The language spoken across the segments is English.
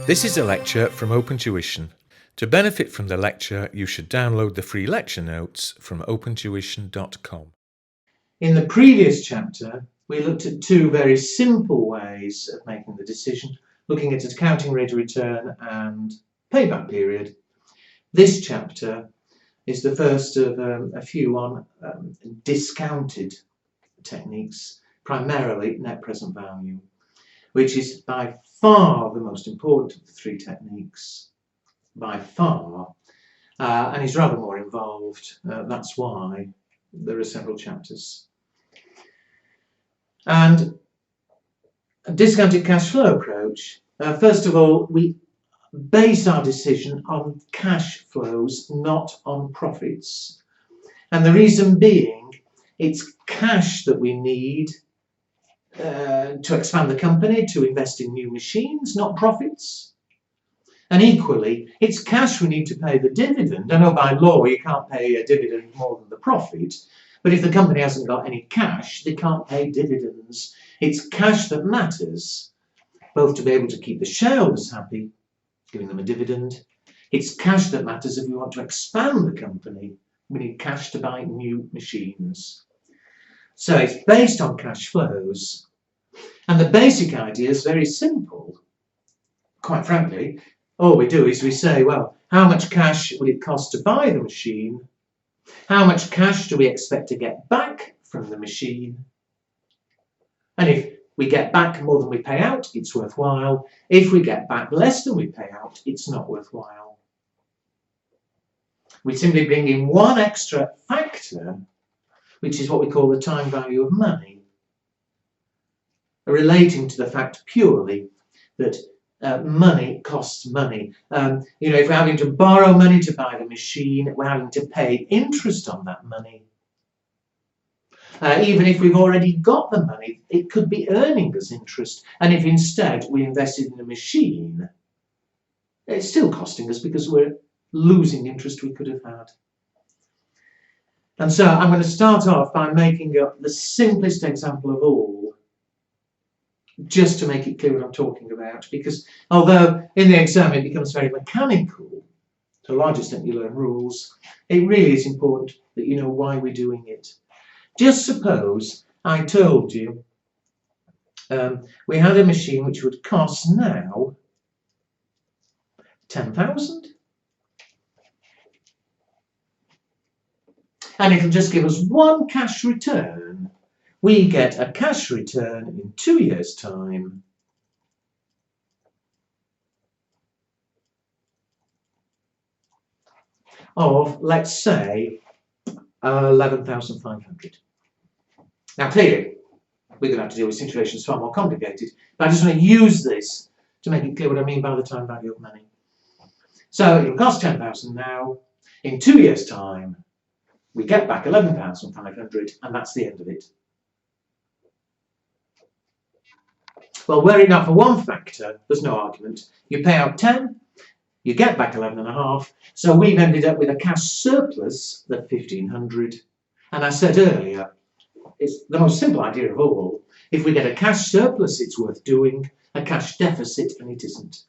This is a lecture from Open Tuition. To benefit from the lecture, you should download the free lecture notes from opentuition.com. In the previous chapter, we looked at two very simple ways of making the decision, looking at accounting rate of return and payback period. This chapter is the first of a few on discounted techniques, primarily net present value, which is by far the most important of the three techniques, by far, and is rather more involved. That's why there are several chapters. And a discounted cash flow approach, first of all, we base our decision on cash flows, not on profits. And the reason being, it's cash that we need to expand the company, to invest in new machines, not profits. And equally, it's cash we need to pay the dividend. I know by law you can't pay a dividend more than the profit, but if the company hasn't got any cash, they can't pay dividends. It's cash that matters, both to be able to keep the shareholders happy, giving them a dividend. It's cash that matters if we want to expand the company. We need cash to buy new machines. So it's based on cash flows. And the basic idea is very simple. Quite frankly, all we do is we say, well, how much cash would it cost to buy the machine? How much cash do we expect to get back from the machine? And if we get back more than we pay out, it's worthwhile. If we get back less than we pay out, it's not worthwhile. We simply bring in one extra factor, which is what we call the time value of money, relating to the fact purely that money costs money. If we're having to borrow money to buy the machine, we're having to pay interest on that money. Even if we've already got the money, it could be earning us interest. And if instead we invested in a machine, it's still costing us because we're losing interest we could have had. And so I'm going to start off by making up the simplest example of all, just to make it clear what I'm talking about, because although in the exam it becomes very mechanical, to a large extent you learn rules, it really is important that you know why we're doing it. Just suppose I told you we had a machine which would cost now 10,000. And it'll just give us one cash return. We get a cash return in 2 years' time of, let's say, 11,500. Now, clearly, we're going to have to deal with situations far more complicated, but I just want to use this to make it clear what I mean by the time value of money. So it'll cost 10,000 now. In 2 years' time, we get back 11,500, and that's the end of it. Well, were it not for one factor, there's no argument. You pay out 10, you get back 11.5, so we've ended up with a cash surplus of 1,500. And I said earlier, it's the most simple idea of all. If we get a cash surplus, it's worth doing. A cash deficit, and it isn't.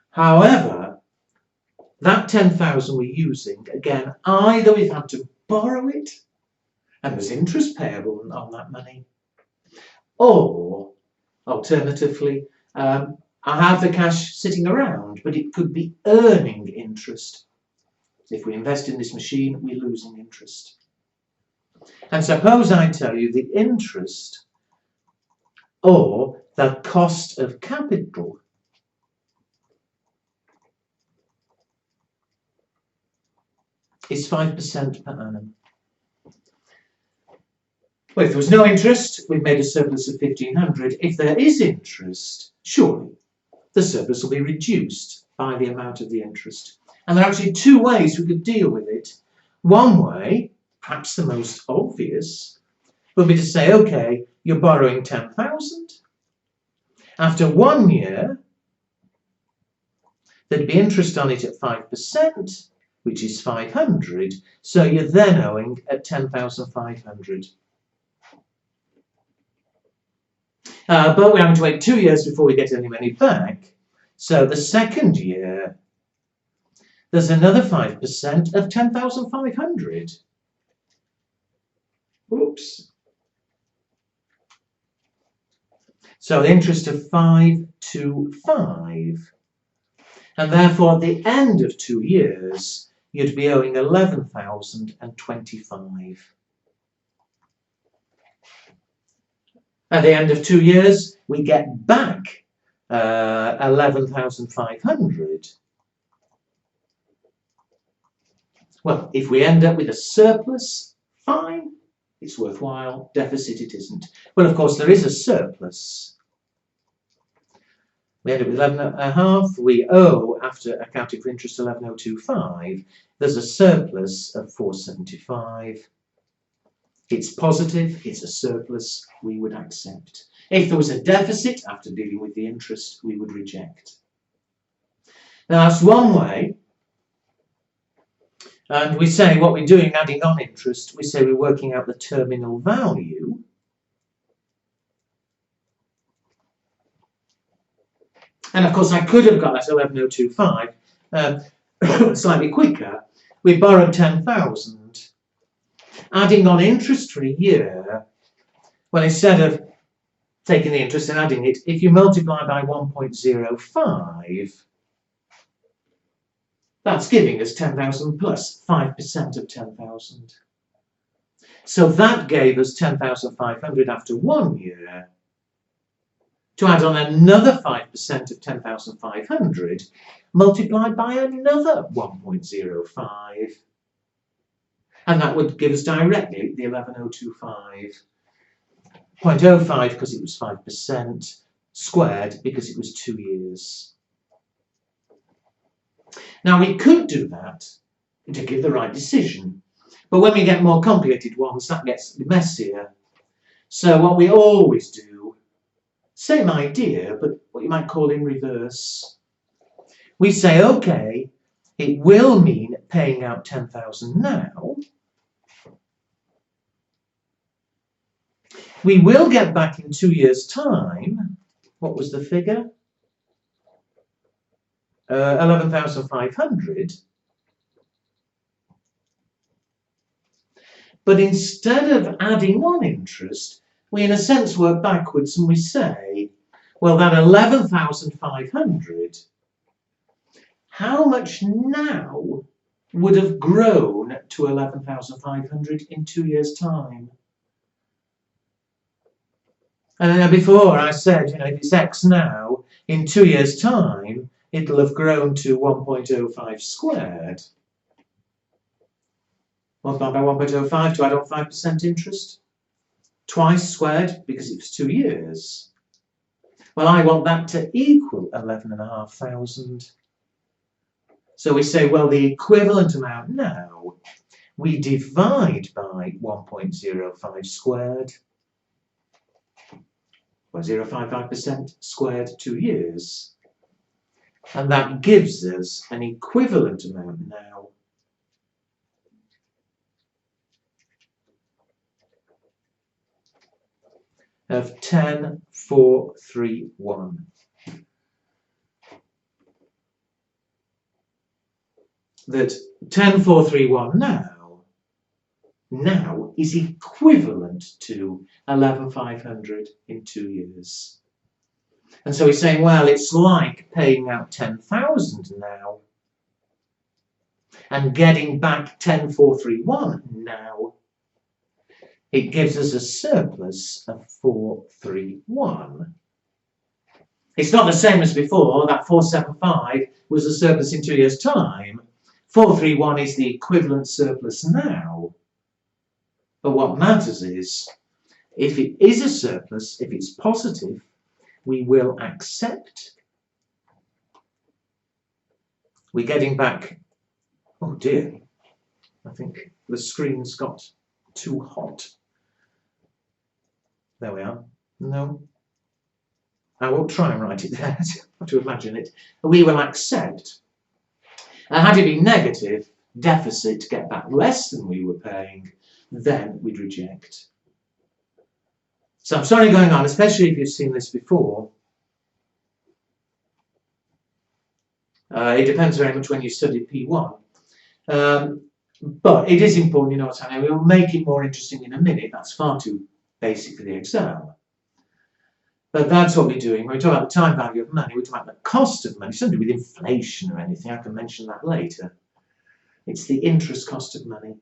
However, that 10,000 we're using, again, either we've had to borrow it, and there's interest payable on that money, or, alternatively, I have the cash sitting around, but it could be earning interest. If we invest in this machine, we're losing interest. And suppose I tell you the interest or the cost of capital is 5% per annum. Well, if there was no interest, we've made a surplus of 1,500. If there is interest, surely the surplus will be reduced by the amount of the interest. And there are actually two ways we could deal with it. One way, perhaps the most obvious, would be to say, okay, you're borrowing 10,000. After 1 year, there'd be interest on it at 5%, which is 500. So you're then owing at 10,500. But we're having to wait 2 years before we get any money back. So the second year, there's another 5% of 10,500. Oops. So the interest of 525. And therefore, at the end of 2 years, you'd be owing 11,025. At the end of 2 years, we get back 11,500. Well, if we end up with a surplus, fine, it's worthwhile. Deficit, it isn't. Well, of course, there is a surplus. We end up with 11.5. We owe, after accounting for interest, 11,025. There's a surplus of 475. It's positive, it's a surplus, we would accept. If there was a deficit, after dealing with the interest, we would reject. Now, that's one way. And we say what we're doing, adding on interest, we say we're working out the terminal value. And of course, I could have got that 11,025 slightly quicker. We borrowed 10,000. Adding on interest for a year, well, instead of taking the interest and adding it, if you multiply by 1.05, that's giving us 10,000 plus 5% of 10,000. So that gave us 10,500 after 1 year. To add on another 5% of 10,500, multiplied by another 1.05. And that would give us directly the 11,025. 0.05 because it was 5%, squared because it was 2 years. Now we could do that to give the right decision, but when we get more complicated ones, that gets messier. So what we always do, same idea, but what you might call in reverse. We say, okay, it will mean paying out 10,000 now. We will get back in 2 years' time. What was the figure? 11,500. But instead of adding on interest, we in a sense work backwards and we say, well, that 11,500, how much now would have grown to 11,500 in 2 years' time? And before I said, if it's X now, in 2 years' time, it'll have grown to 1.05 squared. Multiplied by 1.05 to add on 5% interest. Twice squared because it was 2 years. Well, I want that to equal 11,500. So we say, well, the equivalent amount now, we divide by 1.05 squared. 0.055% squared 2 years. And that gives us an equivalent amount now of 10,431. That 10,431 now is equivalent to 11,500 in 2 years. And so we're saying, well, it's like paying out 10,000 now and getting back 10,431 now. It gives us a surplus of 431. It's not the same as before. That 475 was a surplus in 2 years' time. 431 is the equivalent surplus now. But what matters is, if it is a surplus, if it's positive, we will accept. We're getting back, oh dear, I think the screen's got too hot. There we are. No. I won't try and write it there, I have to imagine it. We will accept. And had it been negative, deficit, get back less than we were paying, then we'd reject. So I'm sorry going on, especially if you've seen this before. It depends very much when you study P1. But it is important you know what's happening. We'll make it more interesting in a minute. That's far too basic for the exam. But that's what we're doing. When we talk about the time value of money, we talk about the cost of money. It's something with inflation or anything. I can mention that later. It's the interest cost of money.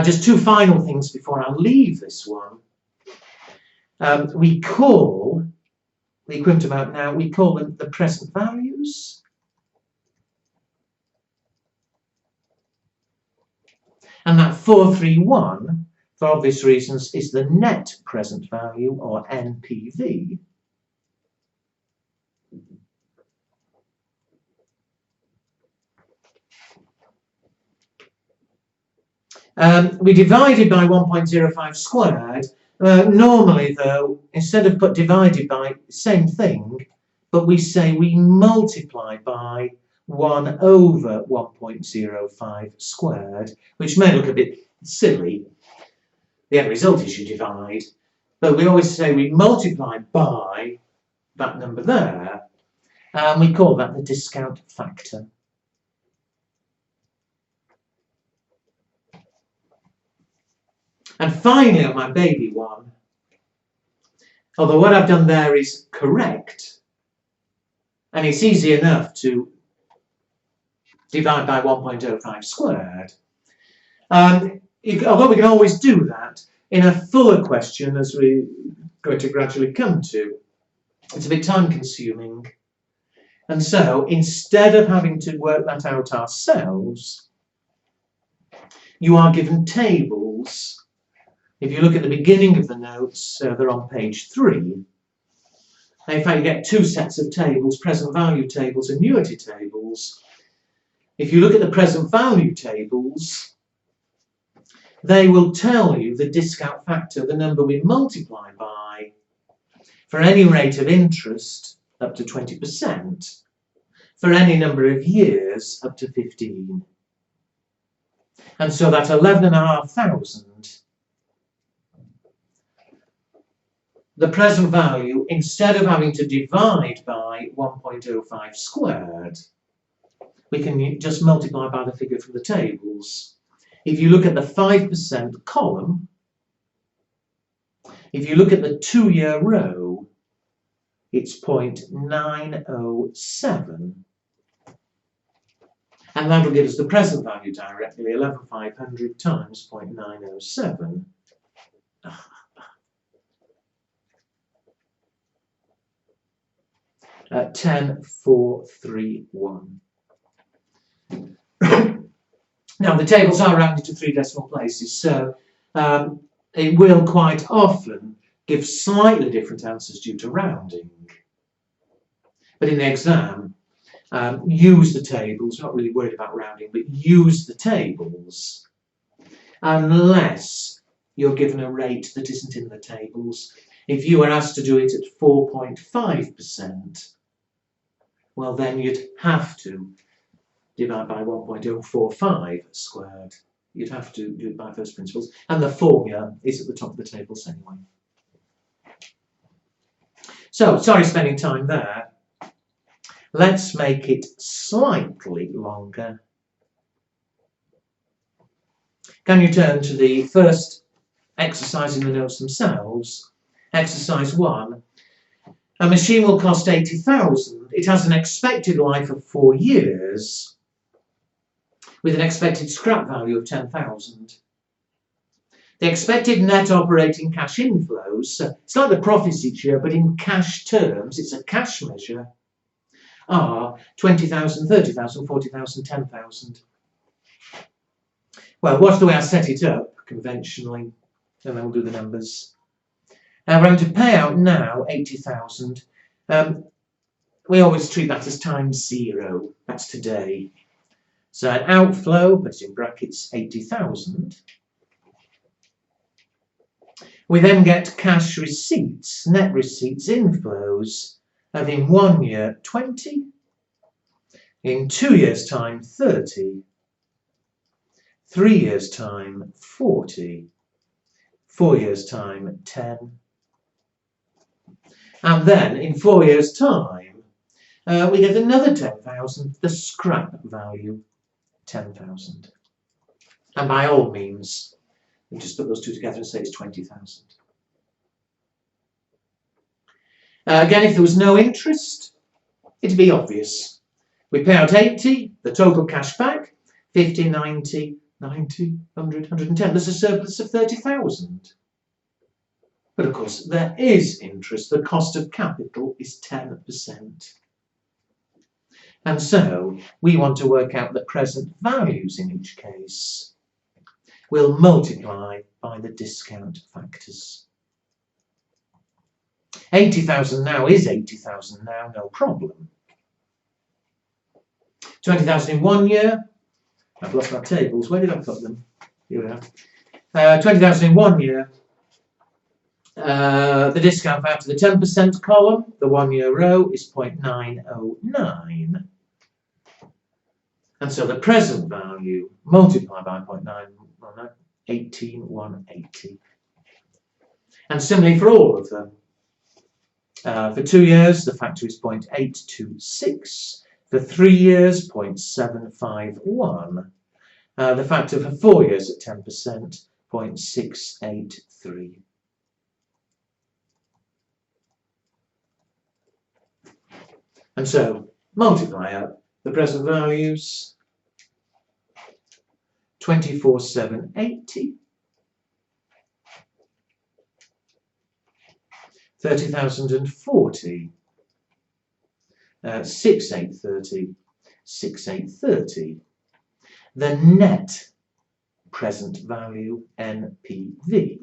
Just two final things before I leave this one. We call the equivalent amount now, we call them the present values. And that 431, for obvious reasons, is the net present value, or NPV. We divided by 1.05 squared. Normally, though, instead of put divided by, same thing, but we say we multiply by 1 over 1.05 squared, which may look a bit silly. The end result is you divide, but we always say we multiply by that number there, and we call that the discount factor. And finally, on my baby one, although what I've done there is correct, and it's easy enough to divide by 1.05 squared, although we can always do that, in a fuller question, as we're going to gradually come to, it's a bit time consuming. And so, instead of having to work that out ourselves, you are given tables. If you look at the beginning of the notes, they're on page 3. In fact, you get two sets of tables, present value tables, annuity tables. If you look at the present value tables, they will tell you the discount factor, the number we multiply by, for any rate of interest up to 20%, for any number of years up to 15. And so that 11,500, the present value, instead of having to divide by 1.05 squared, we can just multiply by the figure from the tables. If you look at the 5% column, if you look at the 2-year row, it's 0.907. And that'll give us the present value directly, 11,500 times 0.907. 10,431. Now, the tables are rounded to 3 decimal places, so it will quite often give slightly different answers due to rounding. But in the exam, use the tables, not really worried about rounding, but use the tables unless you're given a rate that isn't in the tables. If you were asked to do it at 4.5%, well, then you'd have to divide by 1.045 squared. You'd have to do it by first principles. And the formula is at the top of the tables anyway. So, sorry spending time there. Let's make it slightly longer. Can you turn to the first exercise in the notes themselves? Exercise 1. A machine will cost 80,000. It has an expected life of 4 years with an expected scrap value of 10,000. The expected net operating cash inflows, it's like the profits each year, but in cash terms, it's a cash measure, are 20,000, 30,000, 40,000, 10,000. Well, what's the way I set it up conventionally? And then we'll do the numbers. We're going to pay out now 80,000. We always treat that as times 0. That's today. So an outflow, but it's in brackets 80,000. We then get cash receipts, net receipts, inflows of in 1 year 20, in 2 years' time 30, 3 years' time 40, 4 years' time 10. And then in 4 years' time, we get another 10,000, the scrap value 10,000. And by all means, we just put those two together and say it's 20,000. Again, if there was no interest, it'd be obvious. We pay out 80, the total cash back, 50, 90, 90, 100, 110. There's a surplus of 30,000. But of course, there is interest. The cost of capital is 10%. And so we want to work out the present values in each case. We'll multiply by the discount factors. 80,000 now is 80,000 now, no problem. 20,000 in 1 year. I've lost my tables. Where did I put them? Here we are. 20,000 in 1 year. The discount factor, the 10% column, the 1 year row is 0.909. And so the present value multiplied by 0.909, 18,180. And similarly for all of them. For 2 years, the factor is 0.826. For 3 years, 0.751. The factor for 4 years at 10%, 0.683. And so multiply up the present values, 24,780, 30,040, 6,830, 6,830. The net present value, NPV.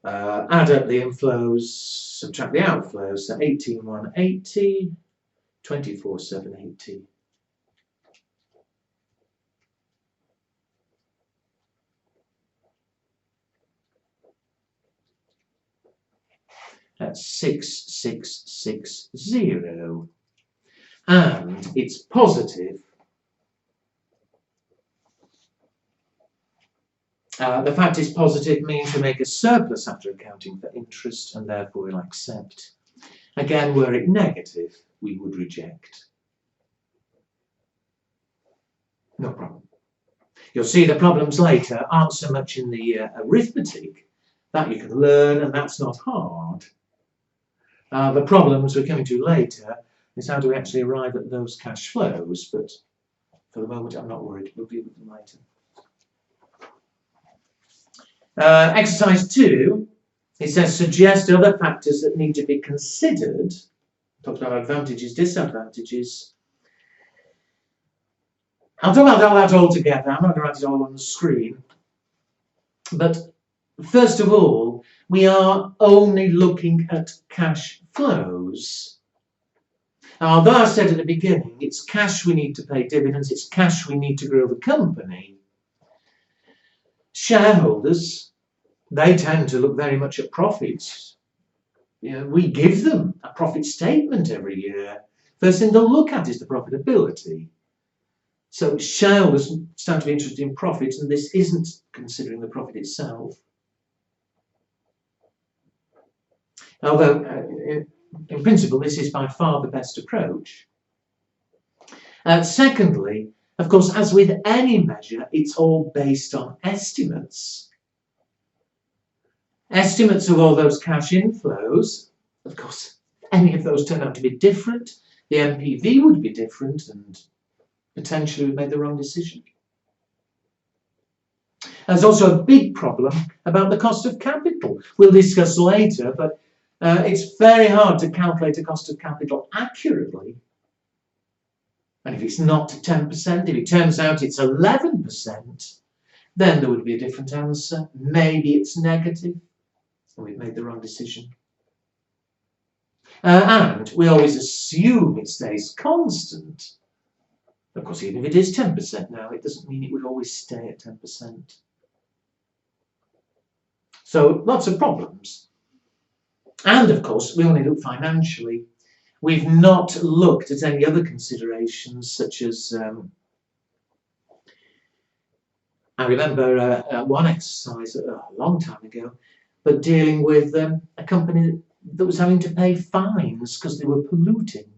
Add up the inflows, subtract the outflows, so 18,180, 24,780. That's 6,660. And it's positive. The fact it's positive means we make a surplus after accounting for interest and therefore we'll accept. Again, were it negative, we would reject. No problem. You'll see the problems later aren't so much in the arithmetic. That you can learn and that's not hard. The problems we're coming to later is how do we actually arrive at those cash flows, but for the moment I'm not worried, we'll deal with them later. Exercise 2, it says suggest other factors that need to be considered. Talks about advantages, disadvantages. I'll talk about all that all together. I'm not going to write it all on the screen. But first of all, we are only looking at cash flows. Now, although I said at the beginning, it's cash we need to pay dividends, it's cash we need to grow the company. Shareholders, they tend to look very much at profits. You know, we give them a profit statement every year. First thing they'll look at is the profitability. So shareholders stand to be interested in profits, and this isn't considering the profit itself. Although, in principle, this is by far the best approach. Secondly, of course, as with any measure, it's all based on estimates. Estimates of all those cash inflows, of course, any of those turn out to be different. The NPV would be different and potentially we've made the wrong decision. There's also a big problem about the cost of capital. We'll discuss later, but it's very hard to calculate a cost of capital accurately. And if it's not 10%, if it turns out it's 11%, then there would be a different answer. Maybe it's negative, and we've made the wrong decision. And we always assume it stays constant. Of course, even if it is 10% now, it doesn't mean it would always stay at 10%. So, lots of problems. And, of course, we only look financially. We've not looked at any other considerations, such as, I remember one exercise a long time ago, but dealing with a company that was having to pay fines because they were polluting.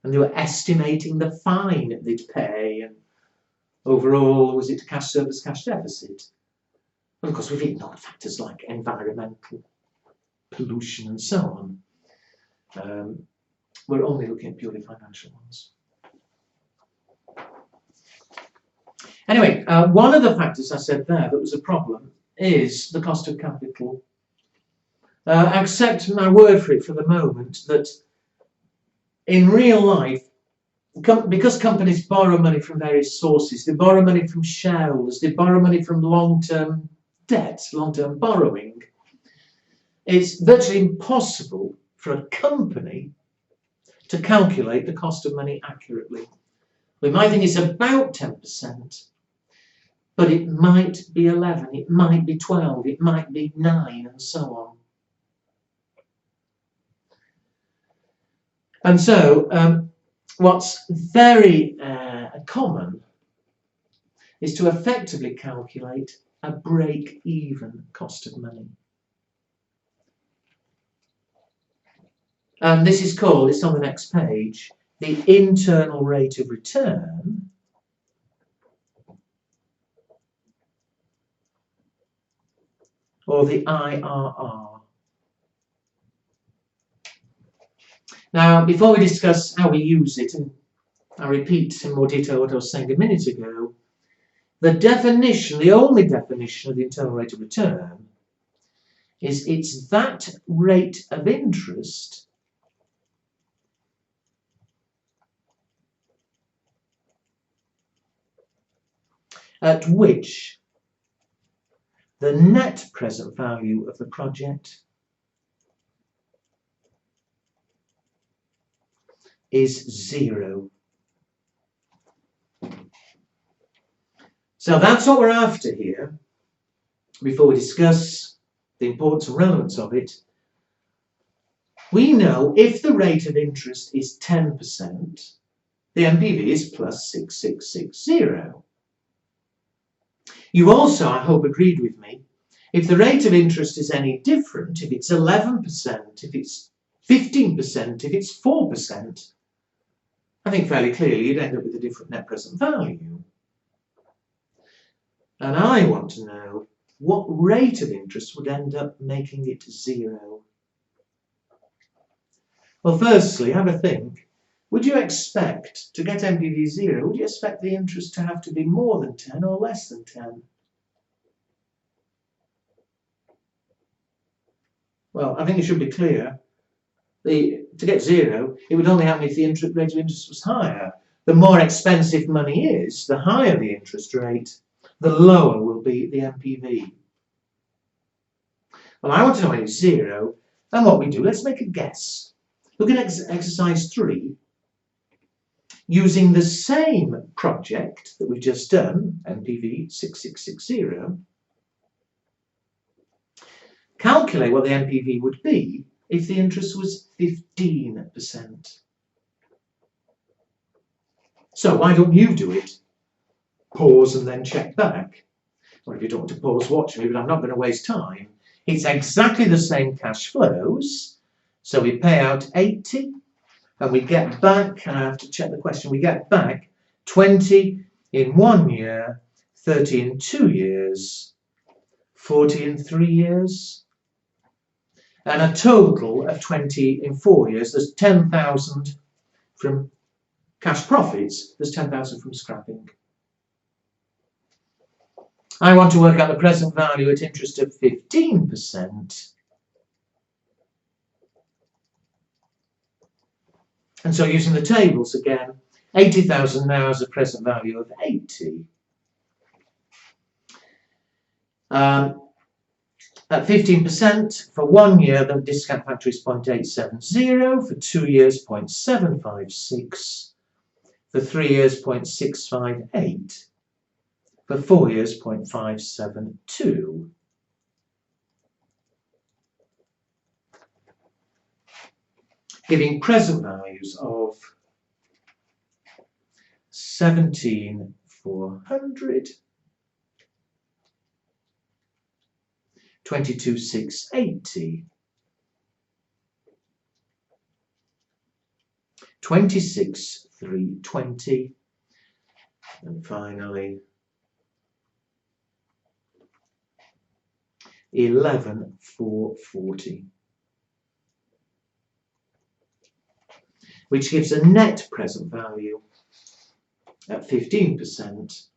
And they were estimating the fine they'd pay. And overall, was it cash surplus, cash deficit? And of course, we've ignored factors like environmental pollution and so on. We're only looking at purely financial ones. Anyway, one of the factors I said there that was a problem is the cost of capital. Accept my word for it for the moment that in real life, because companies borrow money from various sources, they borrow money from shareholders, they borrow money from long-term debt, long-term borrowing, it's virtually impossible for a company to calculate the cost of money accurately. We might think it's about 10%, but it might be 11, it might be 12, it might be 9, and so on. And so, what's very common is to effectively calculate a break-even cost of money. And this is called, it's on the next page, the internal rate of return, or the IRR. Now, before we discuss how we use it, and I repeat in more detail what I was saying a minute ago, the definition, the only definition of the internal rate of return, is it's that rate of interest at which the net present value of the project is 0. So that's what we're after here. Before we discuss the importance and relevance of it, we know if the rate of interest is 10%, the NPV is plus 6660. You also, I hope, agreed with me, if the rate of interest is any different, if it's 11%, if it's 15%, if it's 4%, I think fairly clearly you'd end up with a different net present value. And I want to know what rate of interest would end up making it 0. Well, firstly, have a think. Would you expect, to get NPV 0, would you expect the interest to have to be more than 10 or less than 10? Well, I think it should be clear. To get 0, it would only happen if the rate of interest was higher. The more expensive money is, the higher the interest rate, the lower will be the NPV. Well, I want to know when it's 0, and what we do, let's make a guess. Look at exercise 3. Using the same project that we've just done, NPV 6660, calculate what the NPV would be if the interest was 15%. So why don't you do it? Pause and then check back. Or if you don't want to pause, watch me, but I'm not going to waste time. It's exactly the same cash flows. So we pay out 80 and we get back, I have to check the question, we get back 20 in 1 year, 30 in 2 years, 40 in 3 years, and a total of 20 in 4 years. There's 10,000 from cash profits, there's 10,000 from scrapping. I want to work out the present value at interest of 15%. And so using the tables again, 80,000 now has a present value of 80. At 15%, for 1 year, the discount factor is 0.870, for 2 years, 0.756, for 3 years, 0.658, for 4 years, 0.572. Giving present values of 17,400, 22,680, 26,320, and finally 11,440, which gives a net present value at 15%,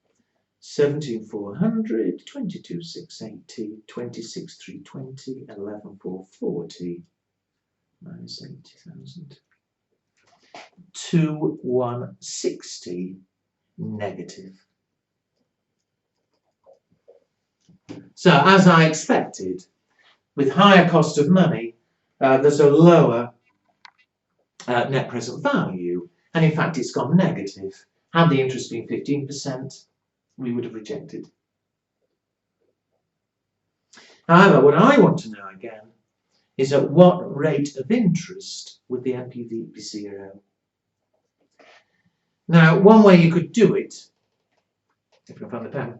17,400, 22,680, 26,320, 11,440 minus 80,000, 2,160 negative. So, as I expected, with higher cost of money, there's a lower net present value, and in fact it's gone negative. Had the interest been 15%, we would have rejected. However, what I want to know again is at what rate of interest would the NPV be 0? Now, one way you could do it, if you can find the pen,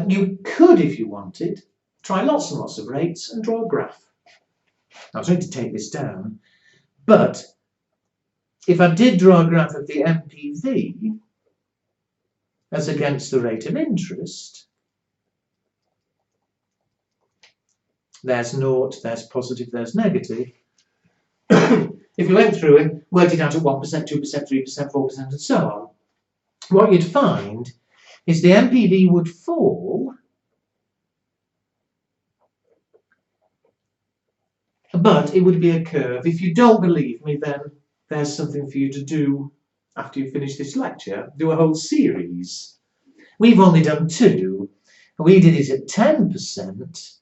you could, if you wanted, try lots and lots of rates and draw a graph. I was going to take this down, but if I did draw a graph of the NPV as against the rate of interest, there's naught, there's positive, there's negative. If you went through and worked it out at 1%, 2%, 3%, 4%, and so on, what you'd find is the NPV would fall, but it would be a curve. If you don't believe me, then there's something for you to do after you finish this lecture. Do a whole series. We've only done 2. We did it at 10%,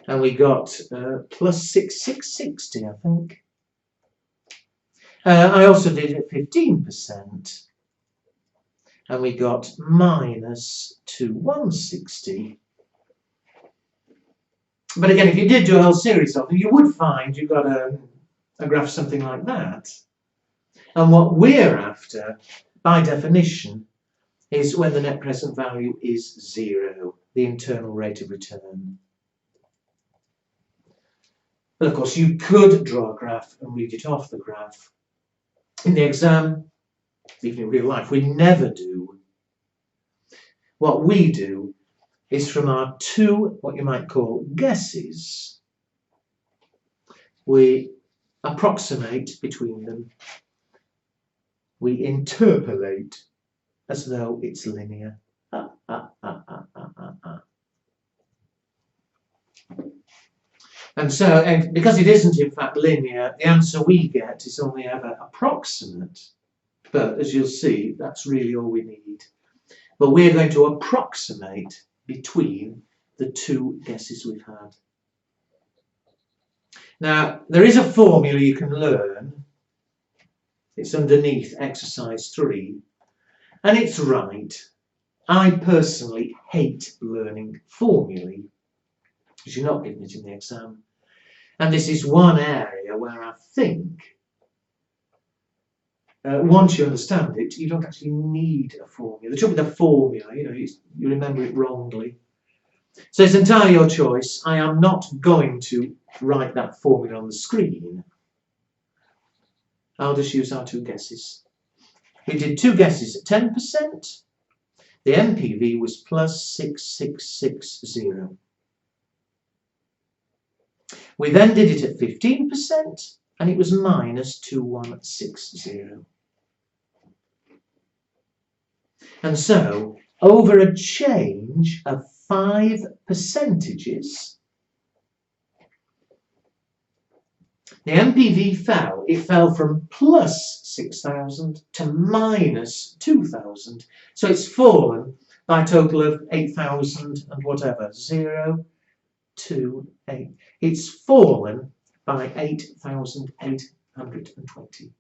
and we got plus 6,660, I think. I also did it at 15%, and we got minus 2,160. But again, if you did do a whole series of them, you would find you got a graph something like that. And what we're after, by definition, is when the net present value is 0, the internal rate of return. But of course, you could draw a graph and read it off the graph. In the exam, even in real life, we never do. What we do is from our 2, what you might call guesses, we approximate between them. We interpolate as though it's linear. And so, because it isn't in fact linear, the answer we get is only ever approximate. But as you'll see, that's really all we need. But we're going to approximate between the 2 guesses we've had. Now, there is a formula you can learn. It's underneath exercise 3, and it's right. I personally hate learning formulae, because you're not given it in the exam. And this is one area where I think, once you understand it, you don't actually need a formula. The trouble with the formula, you remember it wrongly. So it's entirely your choice. I am not going to write that formula on the screen. I'll just use our 2 guesses. We did 2 guesses at 10%. The NPV was plus 6,660. We then did it at 15%, and it was minus 2,160. And so, over a change of 5 percentages, the NPV fell. It fell from plus 6,000 to minus 2,000. So it's fallen by a total of 8,000 and whatever. 0, 2, 8. It's fallen by 8,820.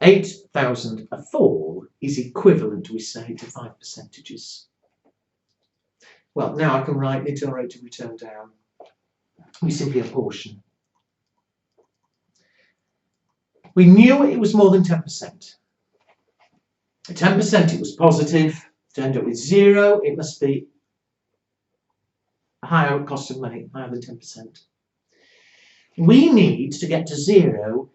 $8,000 a fall is equivalent, we say, to 5 percentages. Well, now I can write the internal rate of return down. We simply apportion. We knew it was more than 10%. At 10% it was positive. To end up with 0, it must be a higher cost of money, higher than 10%. We need to get to 0.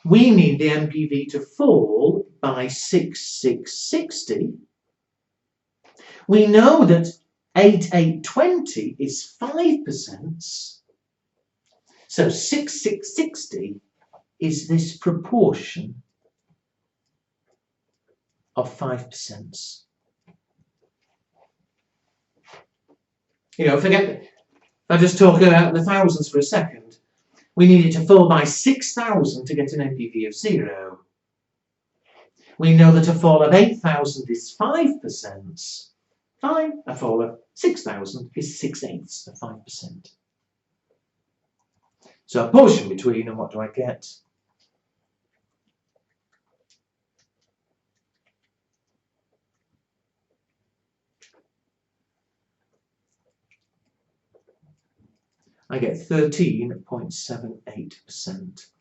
We need the NPV to fall by 6,660. We know that 8,820 is 5%. So 6,660 is this proportion of 5%. You know, forget, I'll just talk about the thousands for a second. We need it to fall by 6,000 to get an NPV of 0. We know that a fall of 8,000 is 5%. Fine, a fall of 6,000 is 6/8 of 5%. So a portion between, and what do I get? I get 13.78%.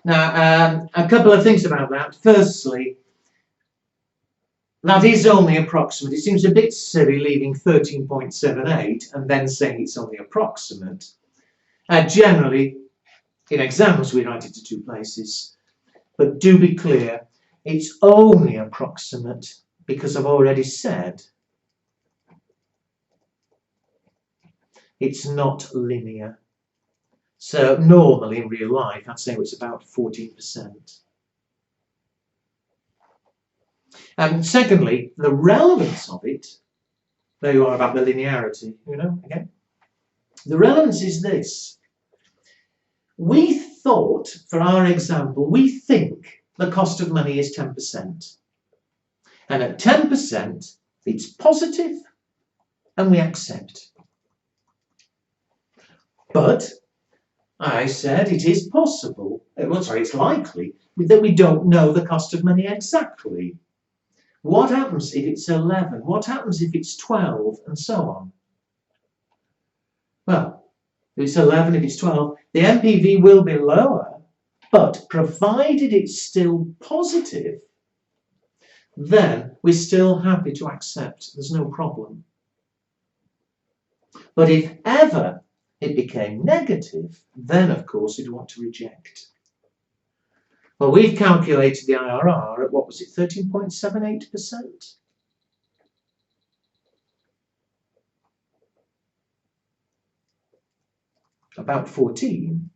Now, a couple of things about that. Firstly, that is only approximate. It seems a bit silly leaving 13.78 and then saying it's only approximate. Generally, in exams, we write it to 2 places. But do be clear, it's only approximate because I've already said it's not linear. So normally in real life, I'd say it's about 14%. And secondly, the relevance of it, there you are about the linearity, you know, again. The relevance is this. We thought, for our example, we think the cost of money is 10%. And at 10%, it's positive and we accept. But I said it is possible, it's likely that we don't know the cost of money exactly. What happens if it's 11? What happens if it's 12? And so on. Well, if it's 11, if it's 12, the NPV will be lower, but provided it's still positive, then we're still happy to accept. There's no problem. But if ever it became negative, then of course we'd want to reject. Well, we've calculated the IRR at, what was it, 13.78%? About 14.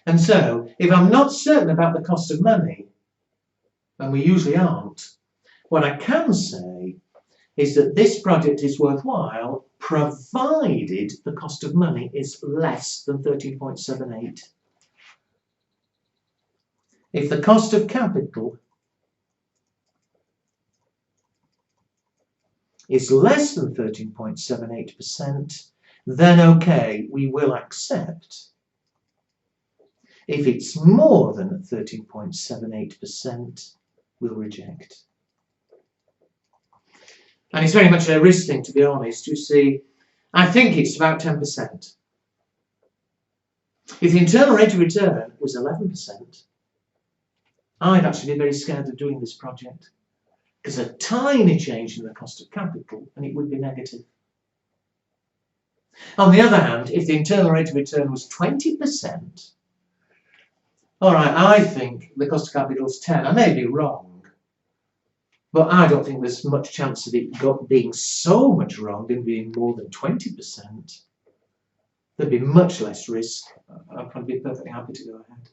And so, if I'm not certain about the cost of money, and we usually aren't, what I can say is that this project is worthwhile provided the cost of money is less than 13.78. If the cost of capital is less than 13.78%, then okay, we will accept. If it's more than 13.78%, we'll reject. And it's very much a risk thing, to be honest. You see, I think it's about 10%. If the internal rate of return was 11%, I'd actually be very scared of doing this project, because a tiny change in the cost of capital and it would be negative. On the other hand, if the internal rate of return was 20%, all right, I think the cost of capital is 10. I may be wrong, but I don't think there's much chance of it being so much wrong than being more than 20%. There'd be much less risk. I'd probably be perfectly happy to go ahead.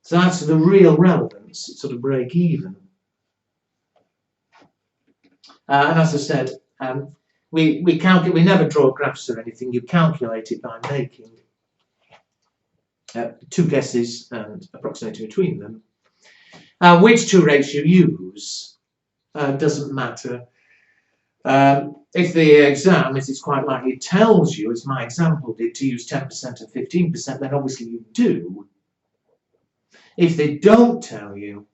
So that's the real relevance. It's sort of break even. And as I said, we never draw graphs or anything. You calculate it by making 2 guesses and approximating between them. Which 2 rates you use doesn't matter. If the exam, as it's quite likely, tells you, as my example did, to use 10% and 15%, then obviously you do. If they don't tell you,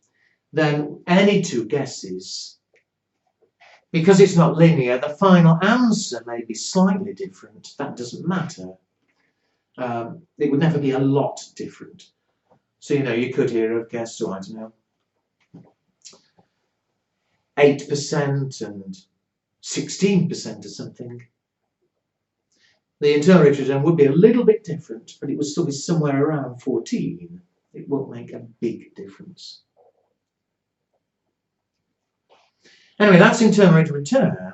then any 2 guesses, because it's not linear, the final answer may be slightly different. That doesn't matter. It would never be a lot different. So, you know, you could here have guessed, so I don't know, 8% and 16% or something, the internal rate of return would be a little bit different, but it would still be somewhere around 14. It won't make a big difference. Anyway, that's internal rate of return.